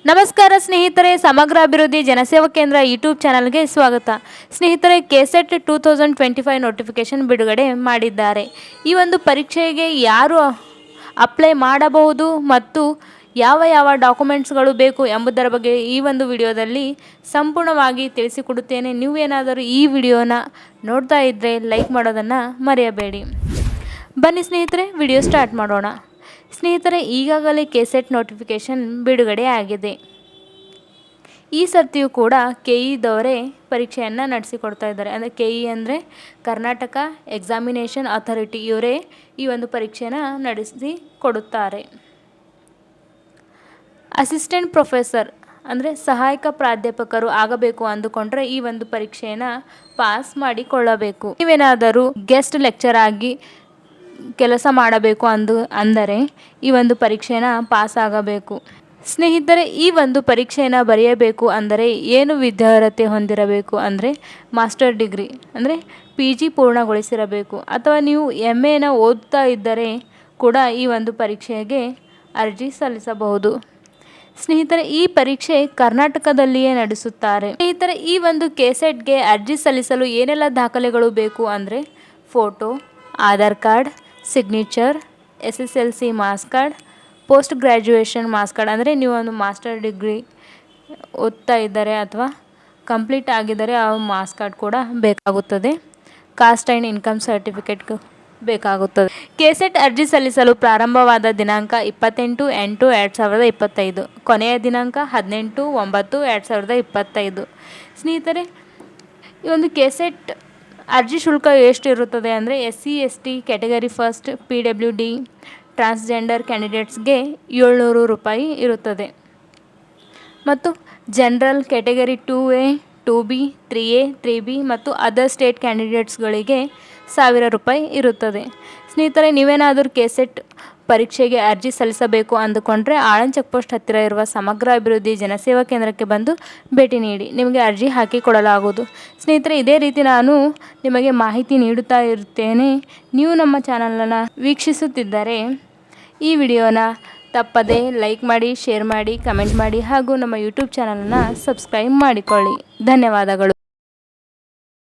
ನಮಸ್ಕಾರ ಸ್ನೇಹಿತರೆ, ಸಮಗ್ರ ಅಭಿವೃದ್ಧಿ ಜನಸೇವಾ ಕೇಂದ್ರ ಯೂಟ್ಯೂಬ್ ಚಾನಲ್ಗೆ ಸ್ವಾಗತ. ಸ್ನೇಹಿತರೆ, ಕೆಸೆಟ್ 2025 ನೋಟಿಫಿಕೇಶನ್ ಬಿಡುಗಡೆ ಮಾಡಿದ್ದಾರೆ. ಈ ಒಂದು ಪರೀಕ್ಷೆಗೆ ಯಾರು ಅಪ್ಲೈ ಮಾಡಬಹುದು ಮತ್ತು ಯಾವ ಡಾಕ್ಯುಮೆಂಟ್ಸ್ಗಳು ಬೇಕು ಎಂಬುದರ ಬಗ್ಗೆ ಈ ಒಂದು ವಿಡಿಯೋದಲ್ಲಿ ಸಂಪೂರ್ಣವಾಗಿ ತಿಳಿಸಿಕೊಡುತ್ತೇನೆ. ನೀವೇನಾದರೂ ಈ ವಿಡಿಯೋನ ನೋಡ್ತಾ ಇದ್ದರೆ ಲೈಕ್ ಮಾಡೋದನ್ನು ಮರೆಯಬೇಡಿ. ಬನ್ನಿ ಸ್ನೇಹಿತರೆ, ವಿಡಿಯೋ ಸ್ಟಾರ್ಟ್ ಮಾಡೋಣ. ಸ್ನೇಹಿತರೆ, ಈಗಾಗಲೇ ಕೆಸೆಟ್ ನೋಟಿಫಿಕೇಷನ್ ಬಿಡುಗಡೆ ಆಗಿದೆ. ಈ ಸರ್ತಿಯೂ ಕೂಡ ಕೆಇದವರೇ ಪರೀಕ್ಷೆಯನ್ನು ನಡೆಸಿಕೊಡ್ತಾ ಇದ್ದಾರೆ. ಅಂದರೆ ಕೆಇ ಅಂದರೆ ಕರ್ನಾಟಕ ಎಕ್ಸಾಮಿನೇಷನ್ ಅಥಾರಿಟಿ, ಇವರೇ ಈ ಒಂದು ಪರೀಕ್ಷೆನ ನಡೆಸಿ ಕೊಡುತ್ತಾರೆ. ಅಸಿಸ್ಟೆಂಟ್ ಪ್ರೊಫೆಸರ್ ಅಂದರೆ ಸಹಾಯಕ ಪ್ರಾಧ್ಯಾಪಕರು ಆಗಬೇಕು ಅಂದುಕೊಂಡ್ರೆ ಈ ಒಂದು ಪರೀಕ್ಷೆಯನ್ನು ಪಾಸ್ ಮಾಡಿಕೊಳ್ಳಬೇಕು. ನೀವೇನಾದರೂ ಗೆಸ್ಟ್ ಲೆಕ್ಚರ್ ಆಗಿ ಕೆಲಸ ಮಾಡಬೇಕು ಅಂದರೆ ಈ ಒಂದು ಪರೀಕ್ಷೆನ ಪಾಸ್ ಆಗಬೇಕು. ಸ್ನೇಹಿತರೆ, ಈ ಒಂದು ಪರೀಕ್ಷೆಯನ್ನು ಬರೆಯಬೇಕು ಅಂದರೆ ಏನು ವಿದ್ಯಾರ್ಹತೆ ಹೊಂದಿರಬೇಕು ಅಂದರೆ ಮಾಸ್ಟರ್ ಡಿಗ್ರಿ ಅಂದರೆ PG ಪೂರ್ಣಗೊಳಿಸಿರಬೇಕು, ಅಥವಾ ನೀವು MAನ ಓದ್ತಾ ಇದ್ದರೆ ಕೂಡ ಈ ಒಂದು ಪರೀಕ್ಷೆಗೆ ಅರ್ಜಿ ಸಲ್ಲಿಸಬಹುದು. ಸ್ನೇಹಿತರೆ, ಈ ಪರೀಕ್ಷೆ ಕರ್ನಾಟಕದಲ್ಲಿಯೇ ನಡೆಸುತ್ತಾರೆ. ಸ್ನೇಹಿತರೆ, ಈ ಒಂದು ಕೆಸೆಟ್ಗೆ ಅರ್ಜಿ ಸಲ್ಲಿಸಲು ಏನೆಲ್ಲ ದಾಖಲೆಗಳು ಬೇಕು ಅಂದರೆ photo, Aadhaar card, signature, SSLC marks card, post graduation marks card ಅಂದರೆ ನೀವು ಒಂದು ಮಾಸ್ಟರ್ ಡಿಗ್ರಿ ಓದ್ತಾ ಇದ್ದರೆ ಅಥವಾ ಕಂಪ್ಲೀಟ್ ಆಗಿದ್ದರೆ ಆ ಮಾರ್ಕ್ಸ್ ಕಾರ್ಡ್ ಕೂಡ ಬೇಕಾಗುತ್ತದೆ. ಕಾಸ್ಟ್ ಆ್ಯಂಡ್ ಇನ್ಕಮ್ ಸರ್ಟಿಫಿಕೇಟ್ ಬೇಕಾಗುತ್ತದೆ. ಕೆಸೆಟ್ ಅರ್ಜಿ ಸಲ್ಲಿಸಲು ಪ್ರಾರಂಭವಾದ ದಿನಾಂಕ 28/8/2025, ಕೊನೆಯ ದಿನಾಂಕ 18/9/2025. ಸ್ನೇಹಿತರೆ, ಈ ಒಂದು ಕೆಸೆಟ್ ಅರ್ಜಿ ಶುಲ್ಕ ಎಷ್ಟು ಇರುತ್ತದೆ ಅಂದರೆ SC ST category first, PWD transgender ಕ್ಯಾಂಡಿಡೇಟ್ಸ್ಗೆ 700 ರೂಪಾಯಿ ಇರುತ್ತದೆ, ಮತ್ತು general category 2A 2B 3A 3B ಮತ್ತು ಅದರ್ ಸ್ಟೇಟ್ ಕ್ಯಾಂಡಿಡೇಟ್ಸ್ಗಳಿಗೆ 1000 ರೂಪಾಯಿ ಇರುತ್ತದೆ. ಸ್ನೇಹಿತರೆ, ನೀವೇನಾದರೂ ಕೆಸೆಟ್ ಪರೀಕ್ಷೆಗೆ ಅರ್ಜಿ ಸಲ್ಲಿಸಬೇಕು ಅಂದುಕೊಂಡ್ರೆ ಆಳಂದ್ ಚೆಕ್ ಪೋಸ್ಟ್ ಹತ್ತಿರ ಇರುವ ಸಮಗ್ರ ಅಭಿವೃದ್ಧಿ ಜನಸೇವಾ ಕೇಂದ್ರಕ್ಕೆ ಬಂದು ಭೇಟಿ ನೀಡಿ, ನಿಮಗೆ ಅರ್ಜಿ ಹಾಕಿಕೊಡಲಾಗುವುದು. ಸ್ನೇಹಿತರೆ, ಇದೇ ರೀತಿ ನಾನು ನಿಮಗೆ ಮಾಹಿತಿ ನೀಡುತ್ತಾ ಇರುತ್ತೇನೆ. ನೀವು ನಮ್ಮ ಚಾನಲನ್ನು ವೀಕ್ಷಿಸುತ್ತಿದ್ದರೆ ಈ ವಿಡಿಯೋನ ತಪ್ಪದೆ ಲೈಕ್ ಮಾಡಿ, ಶೇರ್ ಮಾಡಿ, ಕಮೆಂಟ್ ಮಾಡಿ ಹಾಗೂ ನಮ್ಮ ಯೂಟ್ಯೂಬ್ ಚಾನಲನ್ನು ಸಬ್ಸ್ಕ್ರೈಬ್ ಮಾಡಿಕೊಳ್ಳಿ. ಧನ್ಯವಾದಗಳು.